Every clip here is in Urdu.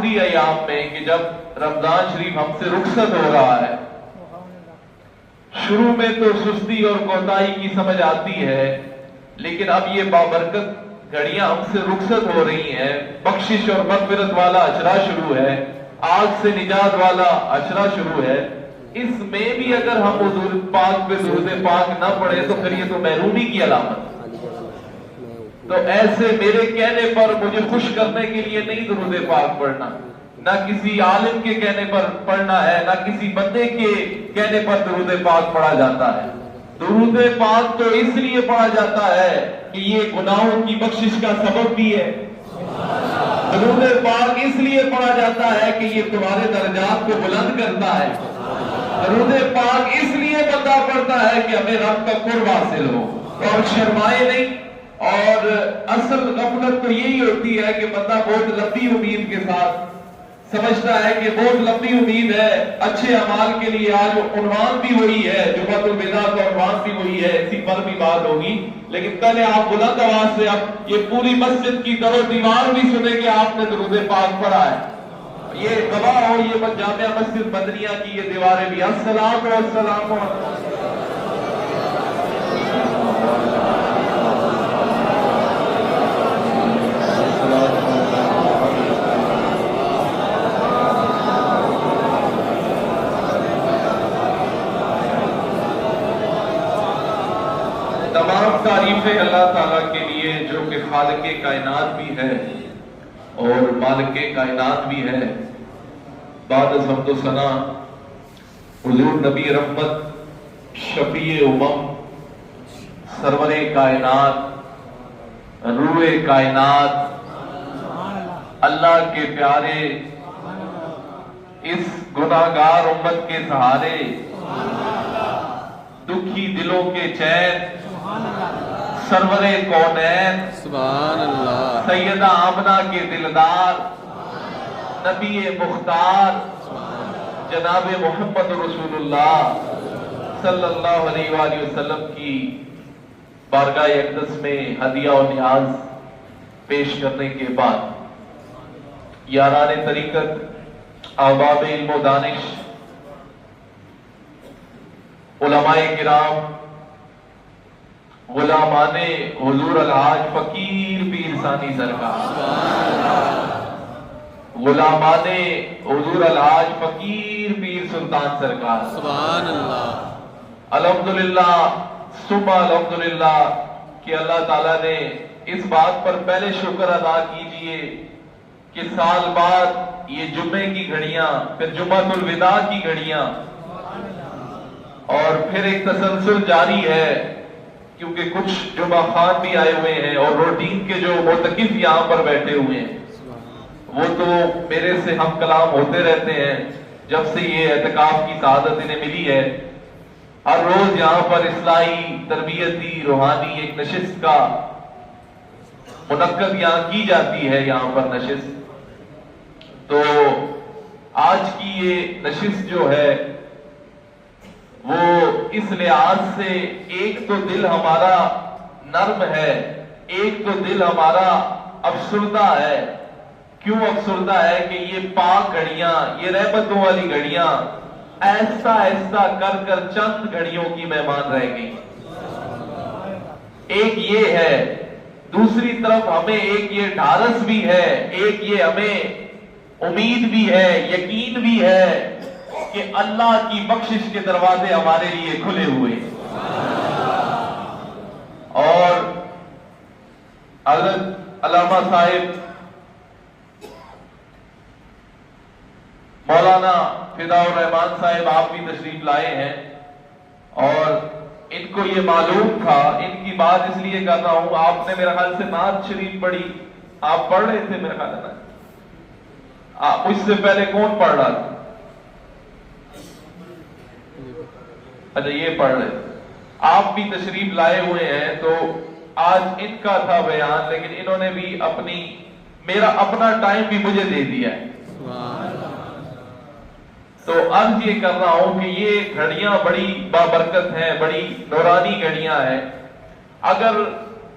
آخری ایام میں کہ جب رمضان شریف ہم سے رخصت ہو رہا ہے، شروع میں تو سستی اور کوتاہی کی سمجھ آتی ہے، لیکن اب یہ بابرکت گھڑیاں ہم سے رخصت ہو رہی ہیں، بخشش اور مغفرت والا اشرا شروع ہے، آگ سے نجات والا اشرا شروع ہے، اس میں بھی اگر ہم حضور پاک پہ درود پاک نہ پڑھیں تو پھر یہ تو محرومی کی علامت ہے۔ تو ایسے میرے کہنے پر مجھے خوش کرنے کے لیے نہیں درود پاک پڑھنا، نہ کسی عالم کے کہنے پر پڑھنا ہے، نہ کسی بندے کے کہنے پر درود پاک پڑھا جاتا ہے۔ درود پاک تو اس لیے پڑھا جاتا ہے کہ یہ گناہوں کی بخشش کا سبب بھی ہے۔ درود پاک اس لیے پڑھا جاتا ہے کہ یہ تمہارے درجات کو بلند کرتا ہے۔ درود پاک اس لیے بندہ پڑھتا ہے کہ ہمیں رب کا قرب حاصل ہو اور شرمائے نہیں۔ اور اصل غفلت تو یہی ہوتی ہے کہ بندہ بہت لمبی امید کے ساتھ سمجھتا ہے کہ بہت لمبی امید ہے اچھے اعمال کے لیے، آج عنوان بھی وہی ہے، جمعۃ الوداع کا عنوان بھی وہی ہے، اسی پر بھی بات ہوگی، لیکن پہلے آپ بلند آواز سے اب یہ پوری مسجد کی در و دیوار بھی سنے کہ آپ نے درود پاک پڑھا ہے، یہ گواہ ہو یہ جامعہ مسجد مدنیہ کی یہ دیواریں بھی۔ الصلاۃ والسلام تعریفیں اللہ تعالیٰ کے لیے جو کہ خالق کائنات بھی ہے اور مالک کائنات بھی ہے۔ بعد از حمد و ثنا حضور نبی رحمت، شفیع امم، سرور کائنات، روح کائنات، اللہ کے پیارے، اس گناہگار امت کے سہارے، دکھی دلوں کے چین، سرور کونین، سبحان اللہ، سیدہ آمنہ کے دلدار، نبی مختار جناب محمد رسول اللہ صلی اللہ علیہ وآلہ وسلم کی بارگاہ اقدس میں ہدیہ و نیاز پیش کرنے کے بعد یاران طریقت، احباب علم و دانش، علماء کرام، غلامان حضور الحاج فقیر پیر ثانی سرکار، غلامان حضور الحاج فقیر پیر سلطان سرکار، سبحان اللہ، الحمدللہ ثم الحمدللہ کہ اللہ تعالیٰ نے اس بات پر پہلے شکر ادا کیجئے کہ سال بعد یہ جمعے کی گھڑیاں، پھر جمعۃ الوداع کی گھڑیاں، اور پھر ایک تسلسل جاری ہے کیونکہ کچھ جمعہ خان بھی آئے ہوئے ہیں اور روٹین کے جو معتکف یہاں پر بیٹھے ہوئے ہیں وہ تو میرے سے ہم کلام ہوتے رہتے ہیں جب سے یہ اعتکاف کی سعادت انہیں ملی ہے۔ ہر روز یہاں پر اصلاحی، تربیتی، روحانی ایک نشست کا منعقد یہاں کی جاتی ہے، یہاں پر نشست۔ تو آج کی یہ نشست جو ہے وہ اس لحاظ سے ایک تو دل ہمارا نرم ہے، ایک تو دل ہمارا افسردہ ہے۔ کیوں افسردہ ہے کہ یہ پاک گھڑیاں، یہ رحمتوں والی گھڑیاں ایسا ایسا کر کر چند گھڑیوں کی مہمان رہ گئی۔ ایک یہ ہے، دوسری طرف ہمیں ایک یہ ڈھارس بھی ہے، ایک یہ ہمیں امید بھی ہے، یقین بھی ہے کہ اللہ کی بخشش کے دروازے ہمارے لیے کھلے ہوئے۔ اور حضرت علامہ صاحب مولانا فداء الرحمان صاحب آپ بھی تشریف لائے ہیں، اور ان کو یہ معلوم تھا، ان کی بات اس لیے کر رہا ہوں، آپ نے میرے خیال سے نعت شریف پڑھی، آپ پڑھ رہے تھے میرے خیال ہے نا؟ اس سے پہلے کون پڑھ رہا تھا؟ اچھا یہ پڑھ رہے تھے، آپ بھی تشریف لائے ہوئے ہیں، تو آج ان کا تھا بیان، لیکن انہوں نے بھی میرا اپنا ٹائم بھی مجھے دے دیا ہے۔ تو عرض یہ کر رہا ہوں کہ یہ گھڑیاں بڑی بابرکت ہیں، بڑی نورانی گھڑیاں ہیں۔ اگر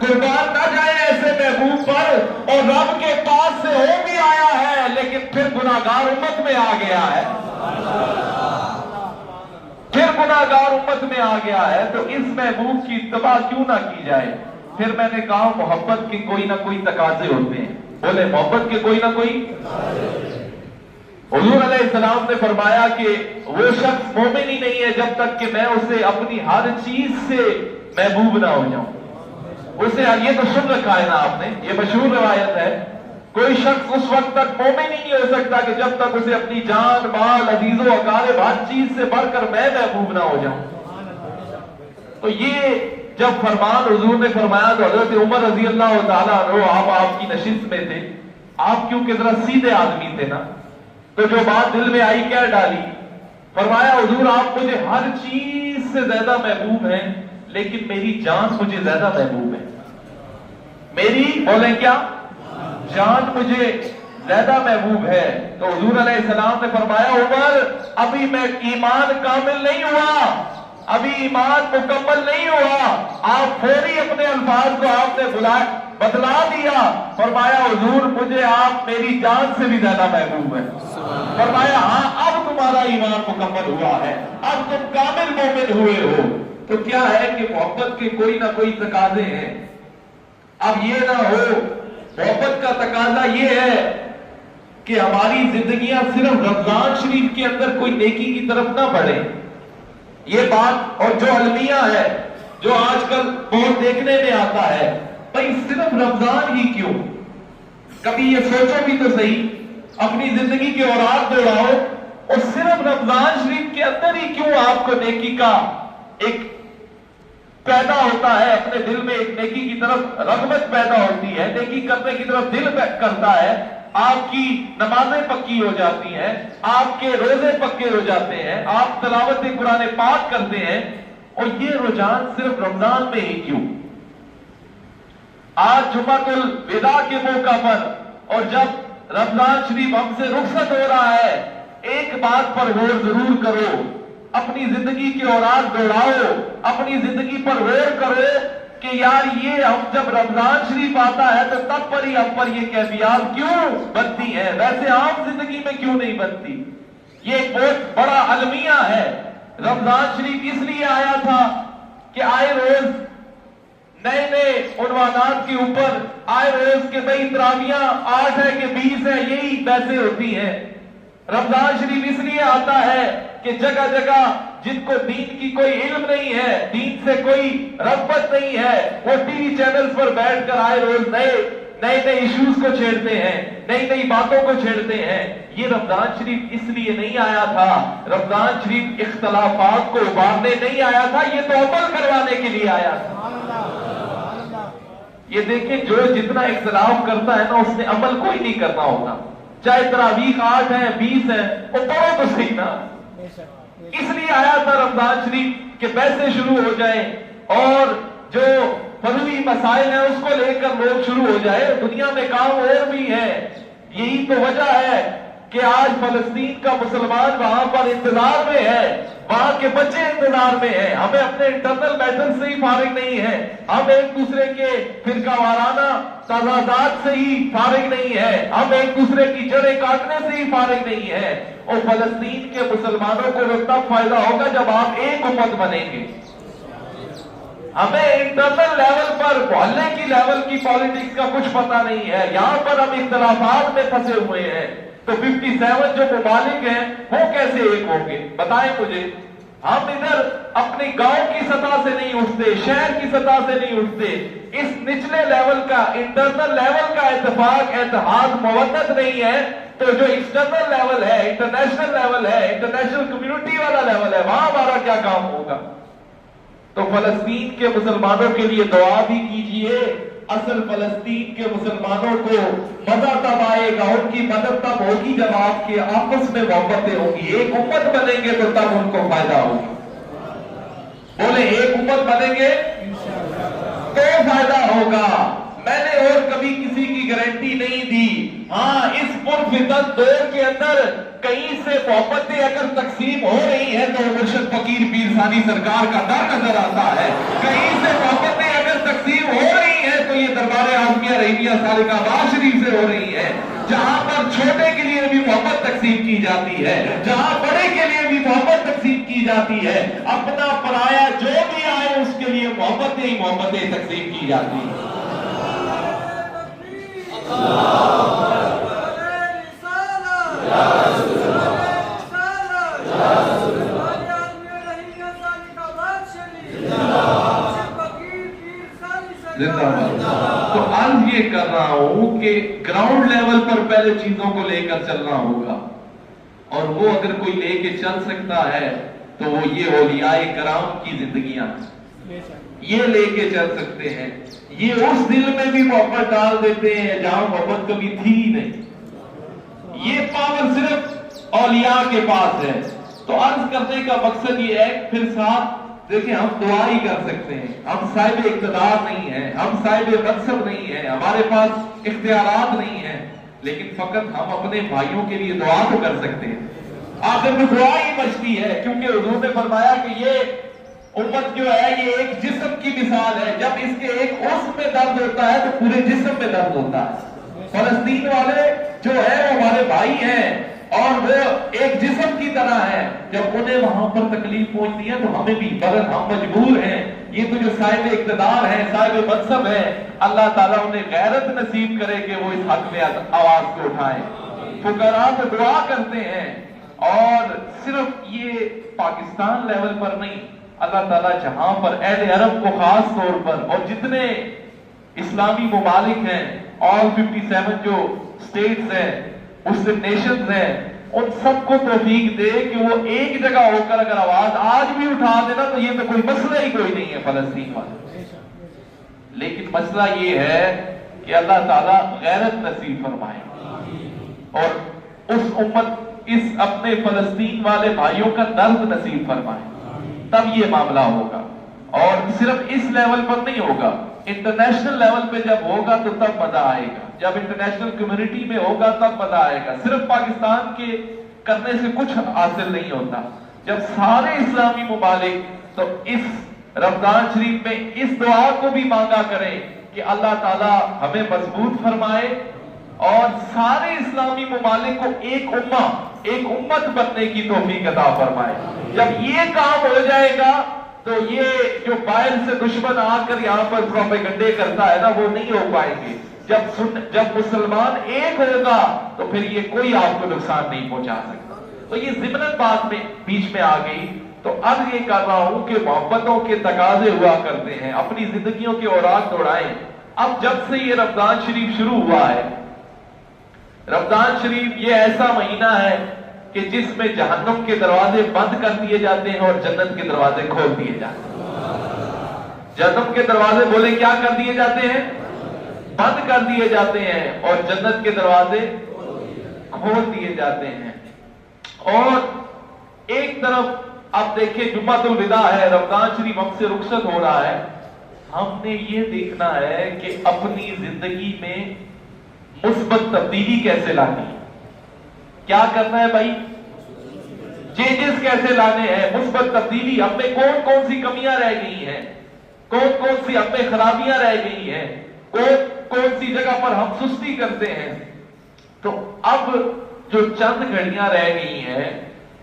قربان نہ جائے ایسے محبوب پر، اور رب کے پاس سے ہو بھی آیا ہے لیکن پھر گناہگار امت میں آ گیا ہے، پھر گناہگار امت میں آ گیا ہے، تو اس محبوب کی اتباع کیوں نہ کی جائے؟ پھر میں نے کہا محبت کے کوئی نہ کوئی تقاضے ہوتے ہیں، بولے محبت کے کوئی نہ کوئی۔ حضور علیہ السلام نے فرمایا کہ وہ شخص مومن ہی نہیں ہے جب تک کہ میں اسے اپنی ہر چیز سے محبوب نہ ہو جاؤں۔ اسے یہ تو سن رکھا ہے نا آپ نے، یہ مشہور روایت ہے، کوئی شخص اس وقت تک مومن ہی نہیں ہو سکتا کہ جب تک اسے اپنی جان مال عزیز و اقارب ہر چیز سے بڑھ کر میں محبوب نہ ہو جاؤں۔ تو یہ جب فرمان حضور نے فرمایا تو حضرت عمر رضی اللہ تعالیٰ عنہ آپ کی نشست میں تھے، آپ کیونکہ ذرا سیدھے آدمی تھے نا، تو جو بات دل میں آئی کیا ڈالی، فرمایا حضور آپ مجھے ہر چیز سے زیادہ محبوب ہیں لیکن میری جان مجھے زیادہ محبوب ہے، میری بولیں کیا جان مجھے زیادہ محبوب ہے۔ تو حضور علیہ السلام نے فرمایا عمر ابھی میں ایمان کامل نہیں ہوا، ابھی ایمان مکمل نہیں ہوا، آپ فوری اپنے الفاظ کو آپ نے بدلا دیا، فرمایا حضور مجھے آپ میری جان سے بھی زیادہ محبوب ہے، فرمایا ہاں اب تمہارا ایمان مکمل ہوا ہے، اب تم کامل مومن ہوئے ہو۔ تو کیا ہے کہ محبت کے کوئی نہ کوئی تقاضے ہیں، اب یہ نہ ہو محبت کا تقاضا یہ ہے کہ ہماری زندگیاں صرف رمضان شریف کے اندر کوئی نیکی کی طرف نہ بڑھیں، یہ بات اور جو المیہ ہے جو آج کل بہت دیکھنے میں آتا ہے، بھئی صرف رمضان ہی کیوں؟ کبھی یہ سوچو بھی تو صحیح، اپنی زندگی کے اوراق دوڑاؤ اور صرف رمضان شریف کے اندر ہی کیوں آپ کو نیکی کا ایک پیدا ہوتا ہے، اپنے دل میں ایک نیکی کی طرف رغبت پیدا ہوتی ہے، نیکی کرنے کی طرف دل کرتا ہے، آپ کی نمازیں پکی ہو جاتی ہیں، آپ کے روزے پکے ہو جاتے ہیں، آپ تلاوت قرآن پاک کرتے ہیں، اور یہ رجحان صرف رمضان میں ہی کیوں؟ آج جمعۃ الوداع کے موقع پر اور جب رمضان شریف ہم سے رخصت ہو رہا ہے، ایک بات پر غور ضرور کرو، اپنی زندگی کے اوراق دوڑاؤ، اپنی زندگی پر غور کرو کہ یار یہ ہم جب رمضان شریف آتا ہے تو تب پر ہی ہم پر یہ کیفیات کیوں بنتی ہیں، ویسے عام زندگی میں کیوں نہیں بنتی؟ یہ ایک بہت بڑا المیہ ہے۔ رمضان شریف اس لیے آیا تھا کہ آئے روز نئے نئے عنوانات کے اوپر، آئے روز کے بھئی تراویحاں 8 ہے کہ 20 ہے، یہی بحثیں ہوتی ہیں۔ رمضان شریف اس لیے آتا ہے کہ جگہ جگہ جن کو دین کی کوئی علم نہیں ہے، دین سے کوئی رغبت نہیں ہے، وہ ٹی وی چینلز پر بیٹھ کر آئے روز نئے ایشوز کو چھیڑتے ہیں، نئی نئی باتوں کو چھیڑتے ہیں۔ یہ رمضان شریف اس لیے نہیں آیا تھا، رمضان شریف اختلافات کو ابھارنے نہیں آیا تھا، یہ تو عمل کروانے کے لیے آیا تھا۔ یہ دیکھیں جو جتنا اختلاف کرتا ہے نا اس نے عمل کوئی نہیں کرنا ہوتا، چاہے تراویح 8 ہیں 20 ہیں، وہ پڑھو تو صحیح نا۔ اس لیے آیا تھا رمضان شریف کہ بحثیں شروع ہو جائیں اور جو فروعی مسائل ہیں اس کو لے کر لوگ شروع ہو جائے۔ دنیا میں کام اور بھی ہے، یہی تو وجہ ہے کہ آج فلسطین کا مسلمان وہاں پر انتظار میں ہے، وہاں کے بچے انتظار میں ہیں، ہمیں اپنے انٹرنل میٹر سے ہی فارغ نہیں ہے، ہم ایک دوسرے کے فرقہ وارانہ تضادات سے ہی فارغ نہیں ہے، ہم ایک دوسرے کی جڑیں کاٹنے سے ہی فارغ نہیں ہے۔ اور فلسطین کے مسلمانوں کو وہ تب فائدہ ہوگا جب آپ ایک امت بنیں گے۔ ہمیں انٹرنل لیول پر محلے کی لیول کی پالیٹکس کا کچھ پتہ نہیں ہے، یہاں پر ہم اختلافات میں پھنسے ہوئے ہیں۔ تو 57 جو ممالک ہیں وہ کیسے ایک ہوں گے بتائیں مجھے؟ ہم ادھر اپنی گاؤں کی سطح سے نہیں اٹھتے، شہر کی سطح سے نہیں اٹھتے، اس نچلے لیول کا انٹرنل لیول کا اتفاق اتحاد موت نہیں ہے، تو جو ایکسٹرنل لیول ہے، انٹرنیشنل لیول ہے، انٹرنیشنل کمیونٹی والا لیول ہے، وہاں ہمارا کیا کام ہوگا؟ تو فلسطین کے مسلمانوں کے لیے دعا بھی کیجئے۔ اصل فلسطین کے مسلمانوں کو مزہ تب آئے گا، ان کی مدد تب ہوگی جب آپ کے آپس میں محبتیں ہوگی، ایک امت بنیں گے تو تب ان کو فائدہ ہوگا۔ بولے ایک امت بنیں گے تو فائدہ ہوگا، میں نے اور کبھی کسی کی گارنٹی نہیں دی. ہاں اس پرفتن دور کے اندر کہیں سے محبتیں اگر تقسیم ہو رہی ہیں تو مرشد فقیر پیر ثانی سرکار کا در نظر آتا ہے. کہیں سے محبتیں اگر تقسیم ہو رہی ہیں تو یہ دربار عالمیہ رحیمیہ سالکہ آباد شریف سے ہو رہی ہے, جہاں پر چھوٹے کے لیے بھی محبت تقسیم کی جاتی ہے, جہاں بڑے کے لیے بھی محبت تقسیم کی جاتی ہے. اپنا پرایا جو بھی آئے اس کے لیے محبتیں ہی محبتیں تقسیم کی جاتی ہیں. تو عرض یہ کر رہا ہوں کہ گراؤنڈ لیول پر پہلے چیزوں کو لے کر چلنا ہوگا, اور وہ اگر کوئی لے کے چل سکتا ہے تو وہ یہ اولیاء کرام کی زندگیاں یہ لے کے چل سکتے ہیں. یہ اس دل میں بھی محبت ڈال دیتے ہیں جہاں محبت کبھی تھی ہی نہیں. یہ پاور صرف اولیاء کے پاس ہے. تو عرض کرنے کا مقصد یہ ہے, پھر ساتھ دیکھیں ہم دعا ہی کر سکتے ہیں, ہم صاحب اقتدار نہیں ہیں, ہم صاحب منصب نہیں ہیں, ہمارے پاس اختیارات نہیں ہیں, لیکن فقط ہم اپنے بھائیوں کے لیے دعا تو کر سکتے ہیں. آخر میں دعا ہی بچتی ہے, کیونکہ حضور نے فرمایا کہ یہ امت جو ہے یہ ایک جسم کی مثال ہے, جب اس کے ایک عضو میں درد ہوتا ہے تو پورے جسم میں درد ہوتا ہے. فلسطین والے جو ہے وہ ہمارے بھائی ہیں اور وہ ایک جسم کی طرح ہے. جب انہیں وہاں پر تکلیف پہنچتی ہے تو ہمیں بھی, مگر ہم مجبور ہیں. یہ تو جو صاحب اقتدار ہیں, صاحب منصب ہیں, اللہ تعالیٰ انہیں غیرت نصیب کرے کہ وہ اس حق میں آواز کو اٹھائیں. فقراء تو دعا کرتے ہیں, اور صرف یہ پاکستان لیول پر نہیں, اللہ تعالیٰ جہاں پر اہل عرب کو خاص طور پر اور جتنے اسلامی ممالک ہیں, آل 57 جو اسٹیٹس ہیں, مسلم نیشنز ہیں, ان سب کو توفیق دے کہ وہ ایک جگہ ہو کر اگر آواز آج بھی اٹھا دینا تو یہ تو کوئی مسئلہ ہی کوئی نہیں ہے فلسطین والے. لیکن مسئلہ یہ ہے کہ اللہ تعالیٰ غیرت نصیب فرمائے اور اس امت, اس اپنے فلسطین والے بھائیوں کا درد نصیب فرمائے, تب یہ معاملہ ہوگا. اور صرف اس لیول پر نہیں ہوگا, انٹرنیشنل لیول پہ جب ہوگا تو تب مزہ آئے گا, جب انٹرنیشنل کمیونٹی میں ہوگا تب مزہ آئے گا. صرف پاکستان کے کرنے سے کچھ حاصل نہیں ہوتا. جب سارے اسلامی ممالک تو اس رمضان شریف میں اس دعا کو بھی مانگا کریں کہ اللہ تعالیٰ ہمیں مضبوط فرمائے اور سارے اسلامی ممالک کو ایک امت بننے کی توفیق عطا فرمائے. جب یہ کام ہو جائے گا تو یہ جو باہر سے دشمن آ کر یہاں پر پروپیگنڈے کرتا ہے نا, وہ نہیں ہو پائیں گے. جب مسلمان ایک ہوگا تو پھر یہ کوئی آپ کو نقصان نہیں پہنچا سکتا. تو یہ ضمناً بات میں بیچ میں آ گئی. تو اب یہ کر رہا ہوں کہ محبتوں کے تقاضے ہوا کرتے ہیں, اپنی زندگیوں کے اوراق دوڑائیں. اب جب سے یہ رمضان شریف شروع ہوا ہے, رمضان شریف یہ ایسا مہینہ ہے کہ جس میں جہنم کے دروازے بند کر دیے جاتے ہیں اور جنت کے دروازے کھول دیے جاتے ہیں. جہنم کے دروازے بولے کیا کر دیے جاتے ہیں, بند کر دیے جاتے ہیں, اور جنت کے دروازے کھول دیے جاتے ہیں. اور ایک طرف اب دیکھیں جمعۃ الوداع ہے, رمضان شریف ہم سے رخصت ہو رہا ہے. ہم نے یہ دیکھنا ہے کہ اپنی زندگی میں مثبت تبدیلی کیسے لانی ہے. کیا کرنا ہے بھائی, چینجز کیسے لانے ہیں, مثبت تبدیلی. ہم میں کون کون سی کمیاں رہ گئی ہیں, کون کون سی ہم میں خرابیاں رہ گئی ہیں, کون سی جگہ پر ہم سستی کرتے ہیں. تو اب جو چند گھڑیاں رہ گئی ہیں,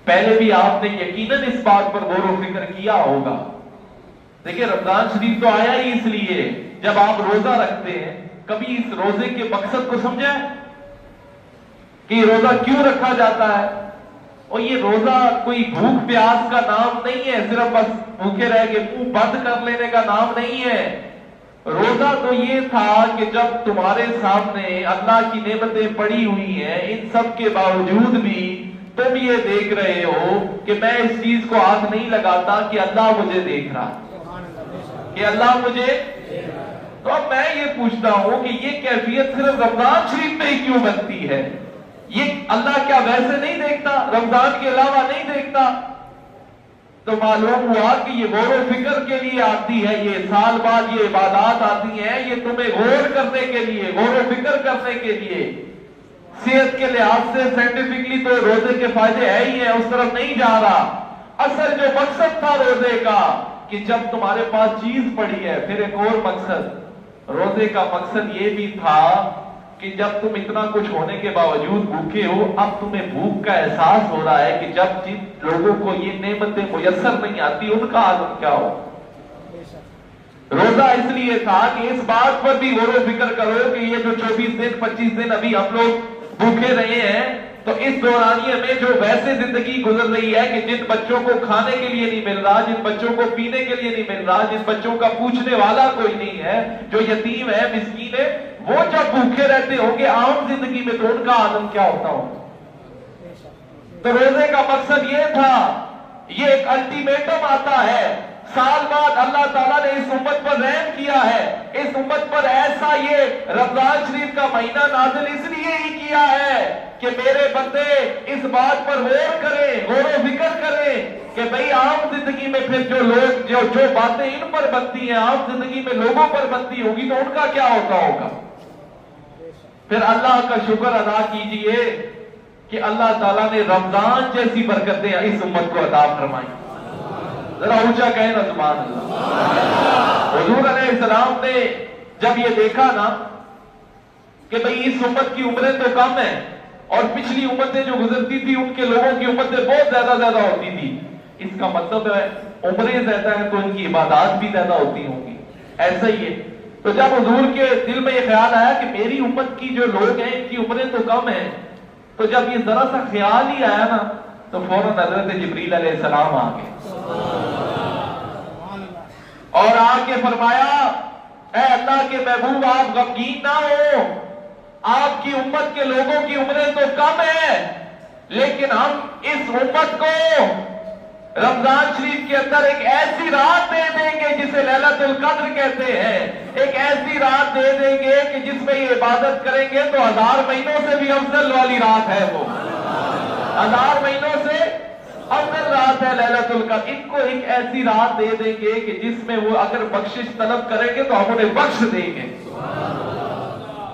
پہلے بھی آپ نے یقیناً اس بات پر غور و فکر کیا ہوگا. دیکھیں رمضان شریف تو آیا ہی اس لیے, جب آپ روزہ رکھتے ہیں کبھی اس روزے کے مقصد کو سمجھا ہے کہ یہ روزہ کیوں رکھا جاتا ہے. اور یہ روزہ کوئی بھوک پیاس کا نام نہیں ہے, صرف بس بھوکے رہ کے منہ بند کر لینے کا نام نہیں ہے. روزہ تو یہ تھا کہ جب تمہارے سامنے اللہ کی نعمتیں پڑی ہوئی ہیں, ان سب کے باوجود بھی تم یہ دیکھ رہے ہو کہ میں اس چیز کو ہاتھ نہیں لگاتا کہ اللہ مجھے دیکھ رہا, کہ اللہ مجھے. تو اب میں یہ پوچھتا ہوں کہ یہ کیفیت صرف رمضان شریف میں ہی کیوں بنتی ہے؟ یہ اللہ کیا ویسے نہیں دیکھتا, رمضان کے علاوہ نہیں دیکھتا؟ تو معلوم ہوا کہ یہ غور و فکر کے لیے آتی ہے، یہ سال بعد یہ عبادات آتی ہیں، یہ تمہیں غور کرنے کے لیے، غور و فکر کرنے کے لیے۔ صحت کے لحاظ سے سائنٹیفکلی تو روزے کے فائدے ہے ہی ہیں، اس طرف نہیں جا رہا۔ اصل جو مقصد تھا روزے کا کہ جب تمہارے پاس چیز پڑی ہے، پھر ایک اور مقصد روزے کا مقصد یہ بھی تھا کہ جب تم اتنا کچھ ہونے کے باوجود بھوکے ہو، اب تمہیں بھوک کا احساس ہو رہا ہے کہ جب جن لوگوں کو یہ نعمتیں میسر نہیں آتی ان کا عالم کیا ہو۔ روزہ اس لیے تھا کہ اس بات پر بھی غور و فکر کرو کہ یہ جو 24 دن 25 دن ابھی ہم لوگ بھوکے رہے ہیں، تو اس دورانیے میں جو ویسے زندگی گزر رہی ہے کہ جن بچوں کو کھانے کے لیے نہیں مل رہا، جن بچوں کو پینے کے لیے نہیں مل رہا، جن بچوں کا پوچھنے والا کوئی نہیں ہے، جو یتیم ہے، مسکین ہے، وہ جب بھوکے رہتے ہوں گے عام زندگی میں تو ان کا عالم کیا ہوتا ہوگا۔ تو روزے کا مقصد یہ تھا، یہ ایک الٹیمیٹم آتا ہے، سال بعد اللہ تعالیٰ نے اس امت پر رحم کیا ہے، اس امت پر ایسا یہ رمضان شریف کا مہینہ نازل اس لیے ہی کیا ہے کہ میرے بندے اس بات پر غور کریں، غور و فکر کریں کہ بھئی عام زندگی میں پھر جو لوگ جو باتیں ان پر بنتی ہیں، عام زندگی میں لوگوں پر بنتی ہوگی تو ان کا کیا ہوتا ہوگا۔ پھر اللہ کا شکر ادا کیجئے کہ اللہ تعالیٰ نے رمضان جیسی برکتیں اس امت کو عطا فرمائی۔ ذرا اونچا کہیں نا سبحان اللہ۔ حضور علیہ السلام نے جب یہ دیکھا نا کہ بھئی اس امت کی عمریں تو کم ہیں اور پچھلی امتیں جو گزرتی تھی ان کے لوگوں کی امتیں بہت زیادہ ہوتی تھی، اس کا مطلب ہے عمریں زیادہ ہیں تو ان کی عبادات بھی زیادہ ہوتی ہوں گی، ایسا ہی ہے۔ تو جب حضور کے دل میں یہ خیال آیا کہ میری امت کی جو لوگ ہیں ان کی عمریں تو کم ہیں، تو جب یہ ذرا سا خیال ہی آیا نا تو فوراً حضرت جبریل علیہ السلام آ گئے اور آ کے فرمایا، اے اللہ کے محبوب آپ غمگین نہ ہو، آپ کی امت کے لوگوں کی عمریں تو کم ہیں لیکن ہم اس امت کو رمضان شریف کے اندر ایک ایسی رات دے دیں گے جسے لیلۃ القدر کہتے ہیں، ایک ایسی رات دے دیں گے کہ جس میں یہ عبادت کریں گے تو 1000 مہینوں سے بھی افضل والی رات ہے، وہ 1000 مہینوں سے افضل رات ہے لیلۃ القدر۔ ان کو ایک ایسی رات دے دیں گے کہ جس میں وہ اگر بخشش طلب کریں گے تو ہم انہیں بخش دیں گے،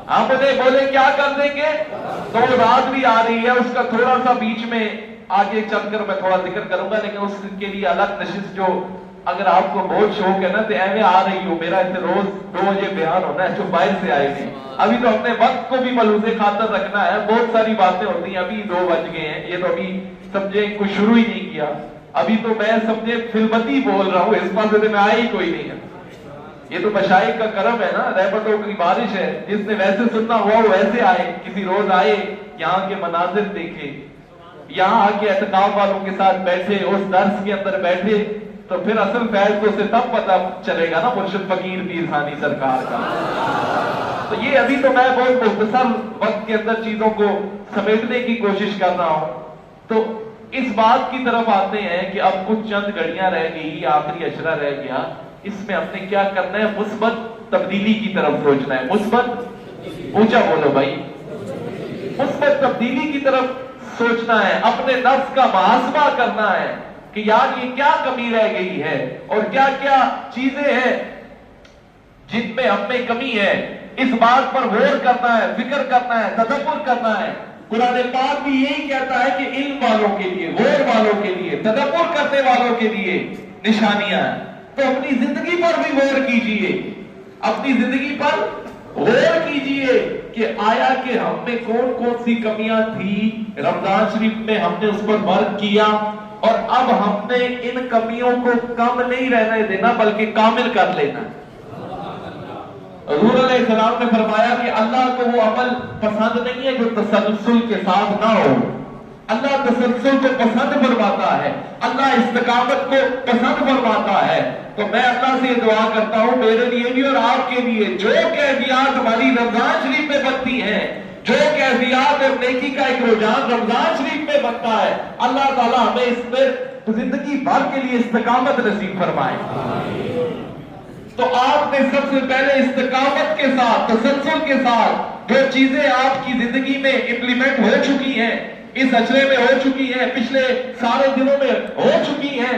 ہم انہیں بولے کیا کر دیں گے۔ تو وہ رات بھی آ رہی ہے، اس کا تھوڑا سا بیچ میں آگے چل کر میں تھوڑا ذکر کروں گا، لیکن اس کے لیے الگ نشست جو اگر آپ کو بہت شوق ہے نا تو ایویں آ رہی ہو، میرا اسے روز 2 بجے بیان ہونا ہے جو باہر سے آئے تھے، ابھی تو اپنے وقت کو بھی ملحوظ خاطر رکھنا ہے، بہت ساری باتیں ہوتی ہیں، ابھی 2 بج گئے ہیں، یہ تو ابھی سمجھے کچھ شروع ہی نہیں کیا، ابھی تو میں سمجھے فلمتی بول رہا ہوں، اس پاس سے میں آیا ہی کوئی نہیں ہے۔ یہ تو مشائخ کا کرم ہے نا، رحمتوں کی بارش ہے، جس نے ویسے سننا ہوا وہ ویسے آئے، کسی روز آئے، یہاں کے مناظر دیکھے، یہاں آ کے اعتکاف والوں کے ساتھ بیٹھے، اس درس کے اندر بیٹھے، تو پھر اصل فیض تو اسے تب پتہ چلے گا نا مرشد فقیر پیر ثانی سرکار کا۔ تو یہ ابھی تو میں بہت مختصر وقت کے اندر چیزوں کو سمیٹنے کی کوشش کر رہا ہوں۔ تو اس بات کی طرف آتے ہیں کہ اب کچھ چند گھڑیاں رہ گئی، آخری اشرہ رہ گیا، اس میں ہم نے کیا کرنا ہے؟ مثبت تبدیلی کی طرف سوچنا ہے، مثبت، اونچا بولو بھائی، مثبت تبدیلی کی طرف سوچنا ہے، اپنے نفس کا محاسبہ کرنا ہے کہ یار یہ کیا کمی رہ گئی ہے اور کیا کیا چیزیں ہیں جن میں ہم میں کمی ہے، اس بات پر غور کرنا ہے، فکر کرنا ہے، تدبر کرنا ہے۔ قرآن پاک بھی یہی کہتا ہے کہ علم والوں کے لیے، غور والوں کے لیے، تدبر کرنے والوں کے لیے نشانیاں ہیں۔ تو اپنی زندگی پر بھی غور کیجئے، اپنی زندگی پر غور کیجئے کہ آیا کہ ہم میں کون کون سی کمیاں تھی، رمضان شریف میں ہم نے اس پر ورک کیا اور اب ہم نے ان کمیوں کو کم نہیں رہنے دینا بلکہ کامل کر لینا۔ حضور علیہ السلام نے فرمایا کہ اللہ کو وہ عمل پسند نہیں ہے جو تسلسل کے ساتھ نہ ہو، اللہ تسلسل کو پسند فرماتا ہے، اللہ استقامت کو پسند فرماتا ہے۔ تو میں اللہ سے یہ دعا کرتا ہوں میرے لیے بھی اور آپ کے لیے، جو کیفیات ہماری رمضان شریف میں بنتی ہیں، جو کیفیات اور نیکی کا ایک رجحان رمضان شریف میں بنتا ہے، اللہ تعالیٰ ہمیں اس میں زندگی بھر کے لیے استقامت نصیب فرمائے۔ تو آپ نے سب سے پہلے استقامت کے ساتھ، تسلسل کے ساتھ جو چیزیں آپ کی زندگی میں امپلیمنٹ ہو چکی ہیں، اس اشرے میں ہو چکی ہیں، پچھلے سارے دنوں میں ہو چکی ہیں،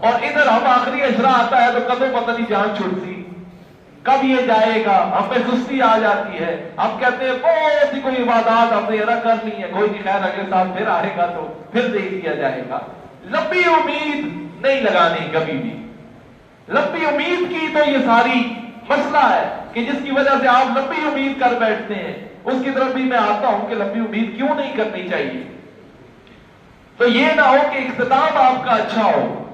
اور ادھر ہم آخری اشرا آتا ہے تو کبھی پتہ نہیں جان چھوٹتی کب یہ جائے گا، ہم پہ سستی آ جاتی ہے، ہم کہتے ہیں بہت سی کوئی عبادات ہم نے ادا کر لی ہے، کوئی نہیں، خیر اگلے سال پھر آئے گا تو پھر دیکھ لیا جائے گا۔ لمبی امید نہیں لگانی کبھی بھی، لمبی امید کی تو یہ ساری مسئلہ ہے کہ جس کی وجہ سے آپ لمبی امید کر بیٹھتے ہیں، اس کی طرف بھی میں آتا ہوں کہ لمبی امید کیوں نہیں کرنی چاہیے۔ تو یہ نہ ہو کہ اختتام آپ کا اچھا ہو،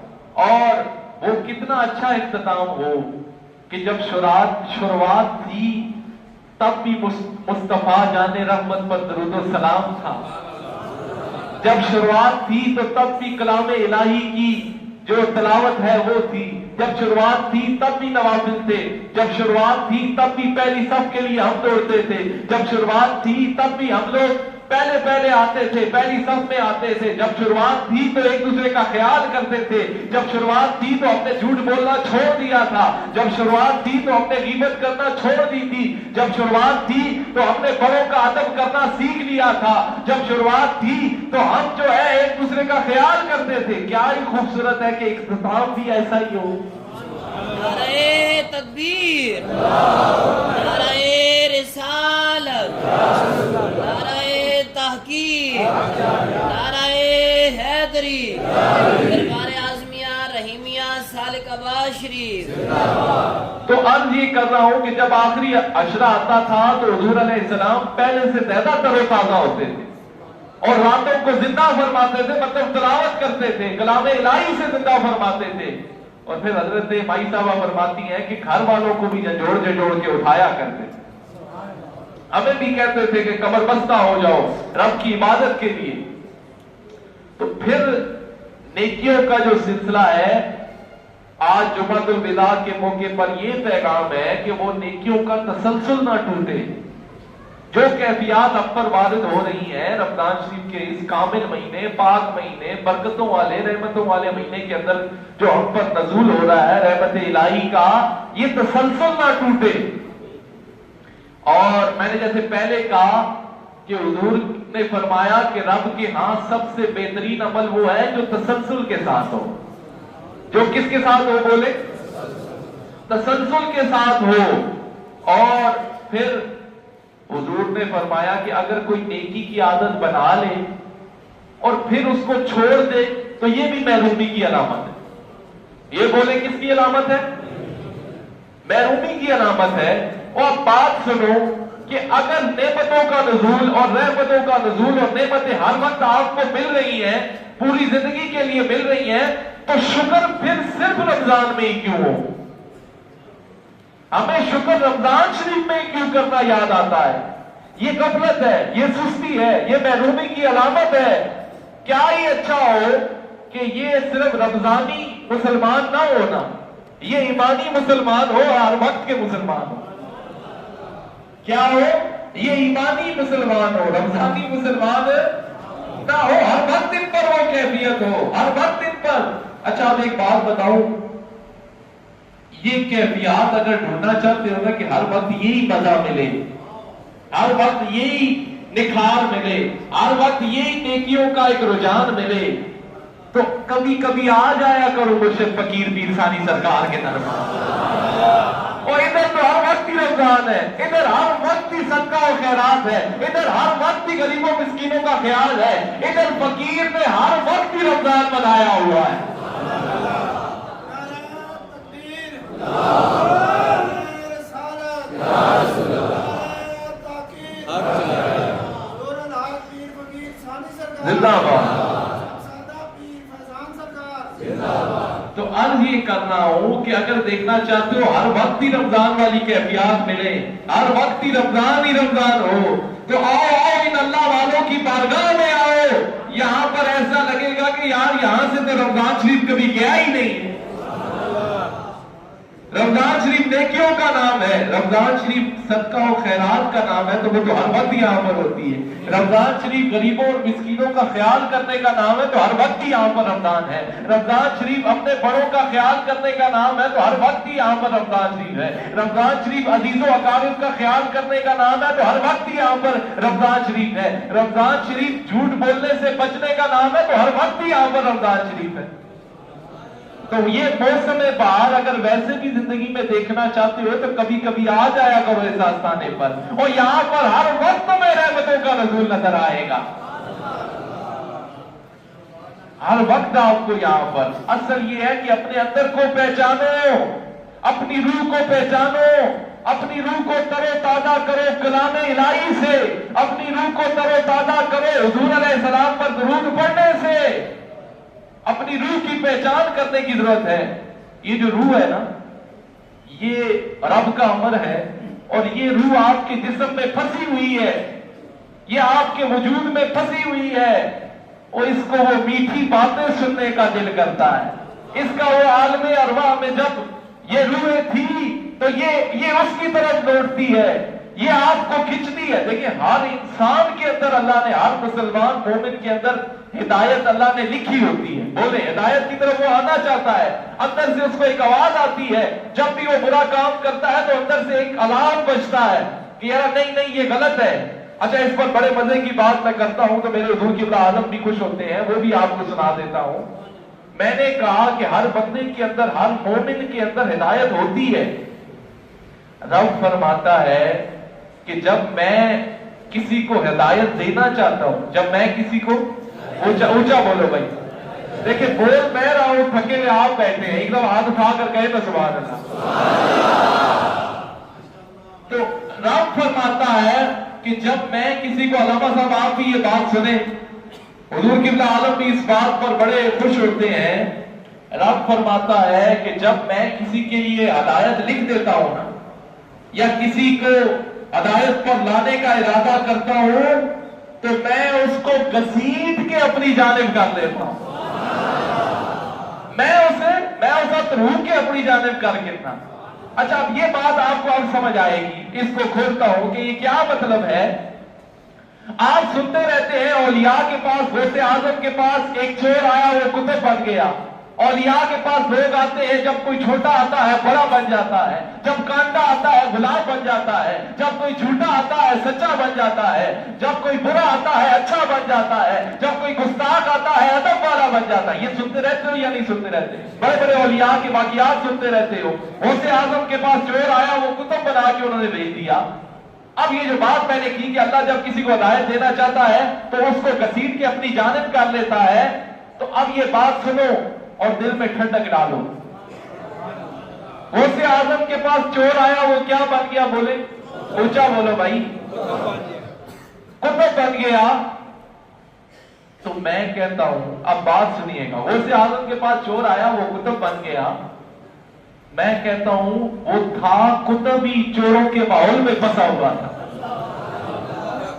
اور وہ کتنا اچھا اختتام ہو کہ جب شروعات تھی تب بھی مصطفیٰ جان رحمت پر درود و سلام تھا، جب شروعات تھی تو تب بھی کلام الہی کی جو تلاوت ہے وہ تھی، جب شروعات تھی تب بھی نوافل تھے، جب شروعات تھی تب بھی پہلی صف کے لیے ہم دوڑتے تھے، جب شروعات تھی تب بھی ہم لوگ پہلے آتے تھے، پہلی صف میں آتے تھے، جب شروعات تھی تو ایک دوسرے کا خیال کرتے تھے، جب شروعات تھی تو ہم نے جھوٹ بولنا چھوڑ دیا تھا، جب شروعات تھی تو ہم نے غیبت کرنا چھوڑ دی تھی، جب شروعات تھی تو ہم نے بڑوں کا ادب کرنا سیکھ لیا تھا، جب شروعات تھی تو ہم جو ہے ایک دوسرے کا خیال کرتے تھے۔ کیا ہی خوبصورت ہے کہ اختتام بھی ایسا ہی ہو۔ نعرہ تکبیر، نعرہ رسالت، نعرہ تحقیق، نعرہ حیدری، دربار اعظمیہ رحیمیہ سالک آباد شریف۔ تو عرض یہ کر رہا ہوں کہ جب آخری عشرہ آتا تھا تو حضور علیہ السلام پہلے سے زیادہ تر و تازہ ہوتے تھے اور راتوں کو زندہ فرماتے تھے، مطلب تلاوت کرتے تھے، کلام الہی سے زندہ فرماتے تھے۔ اور پھر حضرت مائی صاحبہ فرماتی ہیں کہ گھر والوں کو بھی جھنجھوڑ کے اٹھایا کرتے تھے، ہمیں بھی کہتے تھے کہ کمر بستہ ہو جاؤ رب کی عبادت کے لیے۔ تو پھر نیکیوں کا جو سلسلہ ہے، آج جمعۃ الوداع کے موقع پر یہ پیغام ہے کہ وہ نیکیوں کا تسلسل نہ ٹوٹے۔ جو کیفیات اب پر وارد ہو رہی ہیں رمضان شریف کے اس کامل مہینے، پاک مہینے، برکتوں والے، رحمتوں والے مہینے کے اندر جو ہم پر نزول ہو رہا ہے رحمت الہی کا، یہ تسلسل نہ ٹوٹے۔ اور میں نے جیسے پہلے کہا کہ حضور نے فرمایا کہ رب کے ہاں سب سے بہترین عمل وہ ہے جو تسلسل کے ساتھ ہو۔ جو کس کے ساتھ ہو؟ بولے، تسلسل کے ساتھ ہو۔ اور پھر حضور نے فرمایا کہ اگر کوئی نیکی کی عادت بنا لے اور پھر اس کو چھوڑ دے تو یہ بھی محرومی کی علامت ہے۔ یہ بولے کس کی علامت ہے؟ محرومی کی علامت ہے۔ اور بات سنو کہ اگر نعمتوں کا نزول اور رحمتوں کا نزول اور نعمتیں ہر وقت آپ کو مل رہی ہیں، پوری زندگی کے لیے مل رہی ہیں، تو شکر پھر صرف رمضان میں ہی کیوں ہو؟ ہمیں شکر رمضان شریف میں کیوں کرنا یاد آتا ہے؟ یہ غفلت ہے، یہ سستی ہے، یہ محرومی کی علامت ہے۔ کیا ہی اچھا ہو کہ یہ صرف رمضانی مسلمان نہ ہونا، یہ ایمانی مسلمان ہو، ہر وقت کے مسلمان ہو۔ کیا ہو؟ یہ ایمانی مسلمان ہو، رمضانی مسلمان نہ ہو، ہر وقت ان پر وہ کیفیت ہو، ہر وقت ان پر۔ اچھا اب ایک بات بتاؤں، یہ کیفیات اگر ڈھونڈنا چاہتے ہو نا کہ ہر وقت یہی مزہ ملے، ہر وقت یہی نکھار ملے، ہر وقت یہی نیکیوں کا ایک رجحان ملے، تو کبھی کبھی آ جایا کرو مرشد فقیر پیر ثانی سرکار کے دربار۔ اور ادھر تو ہر وقت ہی رمضان ہے، ادھر ہر وقت ہی صدقہ و خیرات ہے، ادھر ہر وقت ہی غریبوں مسکینوں کا خیال ہے، ادھر فقیر نے ہر وقت ہی رمضان منایا ہوا ہے۔ زندہ باد۔ تو عرض یہ کر رہا ہوں کہ اگر دیکھنا چاہتے ہو ہر وقت ہی رمضان والی کیفیات ملے، ہر وقت ہی رمضان ہو، تو آؤ ان اللہ والوں کی بارگاہ میں آؤ۔ یہاں پر ایسا لگے گا کہ یار یہاں سے تو رمضان شریف کبھی گیا ہی نہیں۔ رمضان شریف نیکیوں کا نام ہے، رمضان شریف صدقہ و خیرات کا نام ہے، تو وہ تو ہر وقت یہاں پر ہوتی ہے۔ رمضان شریف غریبوں اور مسکینوں کا خیال کرنے کا نام ہے، تو ہر وقت ہی یہاں پر رمضان ہے۔ رمضان شریف اپنے بڑوں کا خیال کرنے کا نام ہے، تو ہر وقت ہی یہاں پر رمضان شریف ہے۔ رمضان شریف عزیز و اقارب کا خیال کرنے کا نام ہے، تو ہر وقت ہی یہاں پر رمضان شریف ہے۔ رمضان شریف جھوٹ بولنے سے بچنے کا نام ہے، تو ہر وقت ہی یہاں پر رمضان شریف ہے۔ تو یہ موسم بہار اگر ویسے بھی زندگی میں دیکھنا چاہتے ہو تو کبھی کبھی آ جایا کرو اس آستانے پر، اور یہاں پر ہر وقت میں رحمتوں کا نزول نظر آئے گا، ہر وقت آپ کو یہاں پر۔ اصل یہ ہے کہ اپنے اندر کو پہچانو، اپنی روح کو پہچانو، اپنی روح کو تر و تازہ کرو کلام الہی سے، اپنی روح کو تر و تازہ کرو حضور علیہ السلام پر درود پڑھنے سے۔ اپنی روح کی پہچان کرنے کی ضرورت ہے۔ یہ جو روح ہے نا، یہ رب کا امر ہے، اور یہ روح آپ کے جسم میں پھنسی ہوئی ہے، یہ آپ کے وجود میں پھنسی ہوئی ہے، اور اس کو وہ میٹھی باتیں سننے کا دل کرتا ہے۔ اس کا وہ عالم ارواح میں جب یہ روح تھی تو یہ اس کی طرف لوٹتی ہے، یہ آپ کو کھینچتی ہے۔ دیکھیں، ہر انسان کے اندر اللہ نے، ہر مسلمان مومن کے اندر ہدایت اللہ نے لکھی ہوتی ہے۔ بولے، ہدایت کی طرف وہ آنا چاہتا ہے، اندر سے اس کو ایک آواز آتی ہے، جب بھی وہ برا کام کرتا ہے تو اندر سے ایک الارم بجتا ہے کہ یار نہیں یہ غلط ہے۔ اچھا، اس پر بڑے مزے کی بات میں کرتا ہوں تو میرے حضور قبلہ اعظم بھی خوش ہوتے ہیں، وہ بھی آپ کو سنا دیتا ہوں۔ میں نے کہا کہ ہر بندے کے اندر، ہر مومن کے اندر ہدایت ہوتی ہے۔ رب فرماتا ہے کہ جب میں کسی کو ہدایت دینا چاہتا ہوں، جب میں کسی کو، اونچا بولو بھائی، دیکھیں بول میں رہا ہوں، تھکے ہوئے آپ بیٹھے ہیں، ایک دم ہاتھ اٹھا کر کہے نا سبحان اللہ۔ تو رب فرماتا ہے کہ جب میں کسی کو، علامہ صاحب آپ بھی یہ بات سنیں، حضور قبلہ عالم بھی اس بات پر بڑے خوش ہوتے ہیں۔ رب فرماتا ہے کہ جب میں کسی کے لیے ہدایت لکھ دیتا ہوں نا، یا کسی کو ہدایت پر لانے کا ارادہ کرتا ہوں، تو میں اس کو گھسیٹ کے اپنی جانب کر لیتا ہوں، میں اسے روح کے اپنی جانب کر لیتا۔ اچھا، اب یہ بات آپ کو اب سمجھ آئے گی، اس کو کھولتا ہوں کہ یہ کیا مطلب ہے۔ آپ سنتے رہتے ہیں اولیاء کے پاس، غوث اعظم کے پاس ایک چور آیا وہ کتب بن گیا۔ اولیاء کے پاس لوگ آتے ہیں، جب کوئی چھوٹا آتا ہے بڑا بن جاتا ہے، جب کانٹا آتا ہے گلاب بن جاتا ہے، جب کوئی جھوٹا آتا ہے سچا بن جاتا ہے، جب کوئی برا آتا ہے اچھا بن جاتا ہے، جب کوئی گستاخ آتا ہے ادب والا بن جاتا ہے۔ یہ سنتے رہتے ہو یا نہیں سنتے رہتے؟ بڑے بڑے اولیاء کے واقعات سنتے رہتے ہو۔ غوث اعظم کے پاس چور آیا، وہ کتب بنا کے انہوں نے بھیج دیا۔ اب یہ جو بات میں نے کی کہ اللہ جب کسی کو ہدایت دینا چاہتا ہے تو اس کو گھسیٹ کے اپنی جانب کر لیتا ہے، تو اب یہ بات سنو اور دل میں ٹھنڈک ڈالو۔ غوث اعظم کے پاس چور آیا، وہ کیا بن گیا؟ بولے، اونچا بولو بھائی، کتب بن گیا۔ تو میں کہتا ہوں، اب بات سنیے گا، غوث اعظم کے پاس چور آیا، وہ کتب بن گیا۔ میں کہتا ہوں وہ تھا کتبی، چوروں کے ماحول میں پھنسا ہوا تھا۔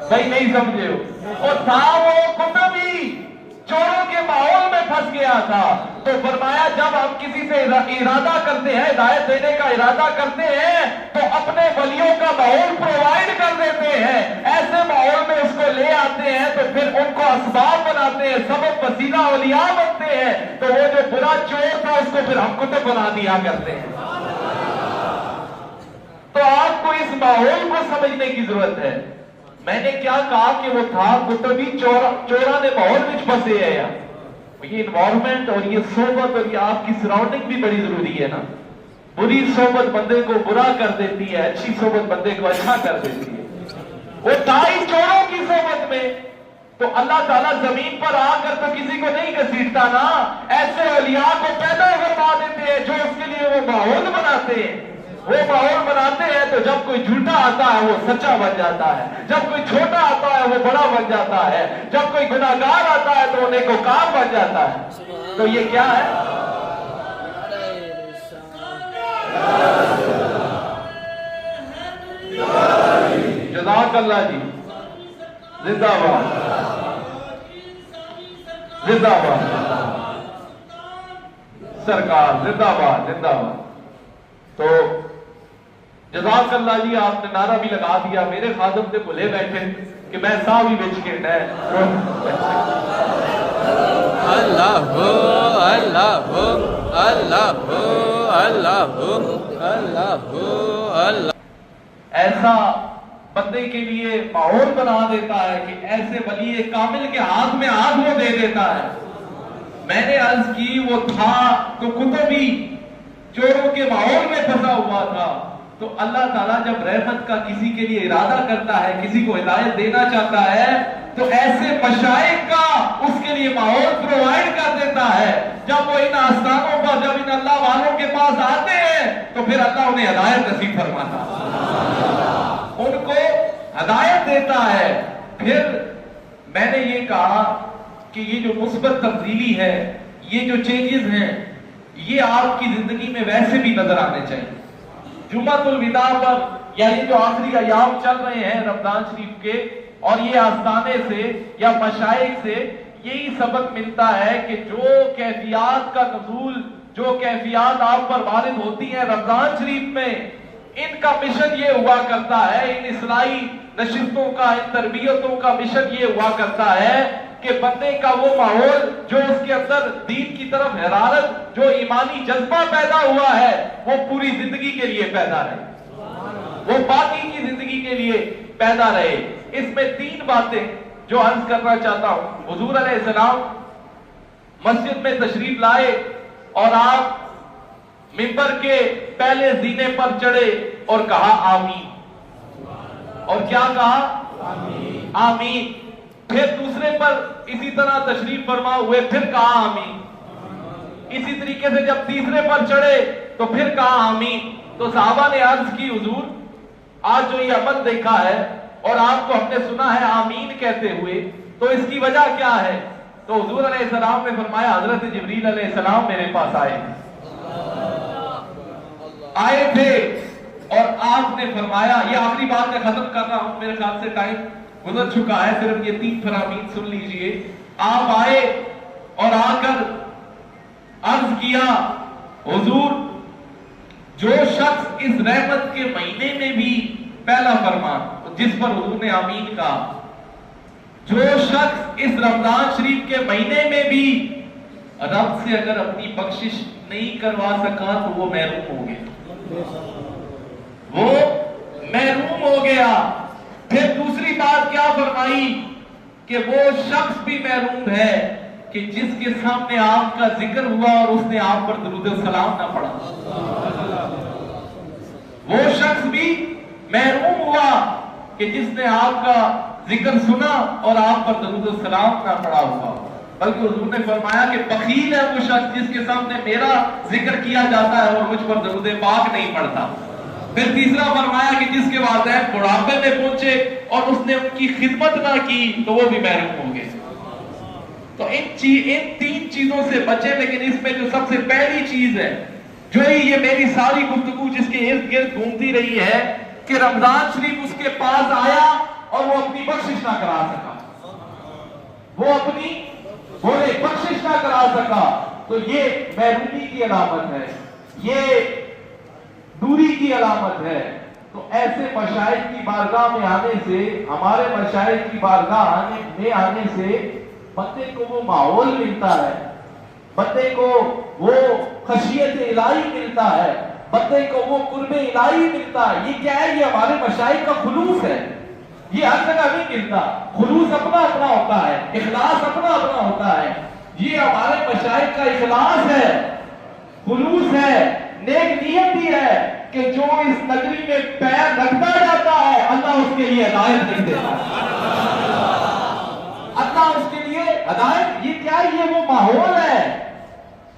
بھائی نہیں سمجھے ہو؟ وہ تھا وہ کتبی، چوروں کے ماحول میں پھنس گیا تھا۔ تو فرمایا جب ہم کسی سے ارادہ کرتے ہیں، ہدایت دینے کا ارادہ کرتے ہیں، تو اپنے ولیوں کا ماحول پرووائڈ کر دیتے ہیں، ایسے ماحول میں اس کو لے آتے ہیں، تو پھر ان کو اسباب بناتے ہیں، سبب وسیلہ اولیاء بنتے ہیں۔ تو وہ جو برا چور تھا اس کو پھر ہم کتب بنا دیا کرتے ہیں۔ تو آپ کو اس ماحول کو سمجھنے کی ضرورت ہے۔ میں نے کیا کہا کہ وہ تھا کتبی، چورا نے ماحول میں پھنسے ہیں۔ یہ انوائرمنٹ اور یہ صحبت اور یہ آپ کی سراؤنڈنگ بھی بڑی ضروری ہے نا۔ بری صحبت بندے کو برا کر دیتی ہے، اچھی صحبت بندے کو اچھا کر دیتی ہے۔ وہ تھا ہی چوروں کی صحبت میں، تو اللہ تعالیٰ زمین پر آ کر تو کسی کو نہیں گھسیٹتا نا، ایسے اولیاء کو پیدا کروا دیتے ہیں جو اس کے لیے وہ ماحول بناتے ہیں۔ وہ ماحول بناتے ہیں تو جب کوئی جھوٹا آتا ہے وہ سچا بن جاتا ہے، جب کوئی چھوٹا آتا ہے وہ بڑا بن جاتا ہے، جب کوئی گناہگار آتا ہے تو وہ نیکوکار بن جاتا ہے۔ تو یہ کیا ہے؟ جزاک اللہ جی، زندہ باد، زندہ باد سرکار، زندہ باد، زندہ باد۔ تو جزاک اللہ جی، آپ نے نعرہ بھی لگا دیا، میرے خادم سے بھلے بیٹھے کہ میں سا بھی بچ کے اللہ ہو، اللہ ہو، اللہ ہو، اللہ ہو، اللہ ہو، اللہ۔ ایسا بندے کے لیے ماحول بنا دیتا ہے کہ ایسے ولی کامل کے ہاتھ میں ہاتھ وہ دے دیتا ہے۔ میں نے عرض کی وہ تھا تو کتبی چوروں کے ماحول میں پھنسا ہوا تھا. تو اللہ تعالیٰ جب رحمت کا کسی کے لیے ارادہ کرتا ہے, کسی کو ہدایت دینا چاہتا ہے, تو ایسے مشائخ کا اس کے لیے ماحول پرووائڈ کر دیتا ہے. جب وہ ان آستانوں پر, جب ان اللہ والوں کے پاس آتے ہیں تو پھر اللہ انہیں ہدایت نصیب فرماتا ہے, ان کو ہدایت دیتا ہے. پھر میں نے یہ کہا کہ یہ جو مثبت تبدیلی ہے, یہ جو چینجز ہیں, یہ آپ کی زندگی میں ویسے بھی نظر آنے چاہیے. جمعۃ الوداع پر یا یہ جو آخری ایام چل رہے ہیں رمضان شریف کے, اور یہ آستانے سے یا مشائخ سے یہی سبق ملتا ہے کہ جو کیفیات کا نزول, جو کیفیات آپ پر وارد ہوتی ہیں رمضان شریف میں, ان کا مشن یہ ہوا کرتا ہے, ان اصلاحی نشستوں کا, ان تربیتوں کا مشن یہ ہوا کرتا ہے کہ بندے کا وہ ماحول جو اس کے اندر دین کی طرف حرارت, جو ایمانی جذبہ پیدا ہوا ہے, وہ پوری زندگی کے لیے پیدا رہے, وہ باقی کی زندگی کے لیے پیدا رہے. اس میں 3 باتیں جو عرض کرنا چاہتا ہوں. حضور علیہ السلام مسجد میں تشریف لائے اور آپ منبر کے پہلے زینے پر چڑھے اور کہا آمین. اور کیا کہا؟ آمین. پھر دوسرے پر اسی طرح تشریف فرما ہوئے, پھر کہا آمین. اسی طریقے سے جب تیسرے پر چڑھے تو پھر کہا آمین. تو صحابہ نے عرض کی حضور آج جو یہ عمل دیکھا ہے اور آپ کو ہم نے سنا ہے آمین کہتے ہوئے, تو اس کی وجہ کیا ہے؟ تو حضور علیہ السلام نے فرمایا حضرت جبریل علیہ السلام میرے پاس آئے تھے اور آپ نے فرمایا, یہ آخری بات میں ختم کر رہا ہوں, میرے خیال سے ٹائم گزر چکا ہے, صرف یہ 3 فرامین سن لیجئے. آپ آئے اور آ کر عرض کیا حضور جو شخص اس رحمت کے مہینے میں بھی, پہلا فرمان جس پر حضور نے آمین کہا, جو شخص اس رمضان شریف کے مہینے میں بھی رب سے اگر اپنی بخشش نہیں کروا سکا تو وہ محروم ہو گیا, وہ محروم ہو گیا. پھر دوسری بات کیا فرمائی کہ وہ شخص بھی محروم ہے کہ جس کے سامنے آپ کا ذکر ہوا اور اس نے آپ پر درود السلام نہ پڑھا. وہ شخص بھی محروم ہوا کہ جس نے آپ کا ذکر سنا اور آپ پر درود السلام نہ پڑھا ہوا. بلکہ حضور نے فرمایا کہ بخیل ہے وہ شخص جس کے سامنے میرا ذکر کیا جاتا ہے اور مجھ پر درود پاک نہیں پڑھتا. پھر تیسرا فرمایا کہ جس کے والدین بڑھاپے میں پہنچے اور اس نے ان کی خدمت نہ کی تو وہ بھی محروم ہو گئے. تو ان 3 چیزوں سے بچے. لیکن اس میں جو سب سے پہلی چیز ہے, جو یہ میری ساری گفتگو جس کے ارد گرد گھومتی رہی ہے, کہ رمضان شریف اس کے پاس آیا اور وہ اپنی بخشش نہ کرا سکا, وہ اپنی بخشش نہ کرا سکا. تو یہ محرومی کی علامت ہے, یہ دوری کی علامت ہے. تو ایسے مشائخ کی بارگاہ میں آنے سے, ہمارے مشائخ کی بارگاہ میں آنے سے بندے کو وہ ماحول ملتا ہے, بندے کو وہ خشیت الہی ملتا ہے, بندے کو وہ قرب الہی ملتا ہے. یہ کیا ہے؟ یہ ہمارے مشائخ کا خلوص ہے. یہ ہر جگہ نہیں ملتا. خلوص اپنا اپنا ہوتا ہے, اخلاص اپنا اپنا ہوتا ہے. یہ ہمارے مشائخ کا اخلاص ہے, خلوص ہے, نیک نیت ہی ہے کہ جو اس نگری میں پیر رکھتا جاتا ہے اللہ اس کے لیے ہدایت نہیں دیتا, اللہ اس کے لیے ہدایت. یہ کیا ہے؟ یہ وہ ماحول ہے,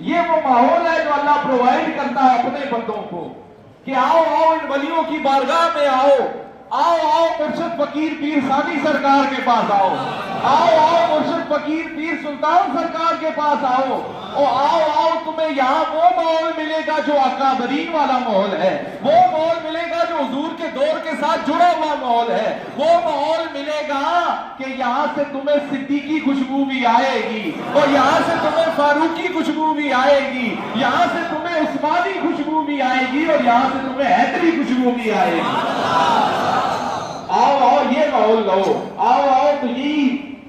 یہ وہ ماحول ہے جو اللہ پرووائڈ کرتا ہے اپنے بندوں کو کہ آؤ آؤ ان ولیوں کی بارگاہ میں آؤ, آؤ آؤ مرشد فقیر پیر ثانی سرکار کے پاس آؤ, آؤ آؤ مرشد فقیر پیر سلطان سرکار کے پاس آؤ, اور آؤ آؤ تمہیں یہاں وہ ماحول ملے گا جو اکابرین والا ماحول ہے, وہ ماحول ملے گا جو حضور کے دور کے ساتھ جڑا ہوا ماحول ہے, وہ ماحول ملے گا کہ یہاں سے تمہیں صدیقی خوشبو بھی آئے گی, اور یہاں سے تمہیں فاروقی خوشبو بھی آئے گی, یہاں سے تمہیں عثمانی خوشبو بھی آئے گی, اور یہاں سے تمہیں حیدری خوشبو بھی آئے گی. آؤ آؤ یہ ماحول لو, آؤ آؤ. تو یہی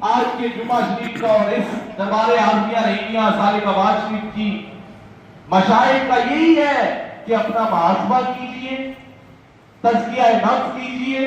آج کے جمعہ شریف کا اور اس دربار عالمیہ رحیمیہ سالک آباد شریف کی مشائخ کا یہی ہے کہ اپنا محاسبہ کیجئے, تزکیہ نفس کیجئے,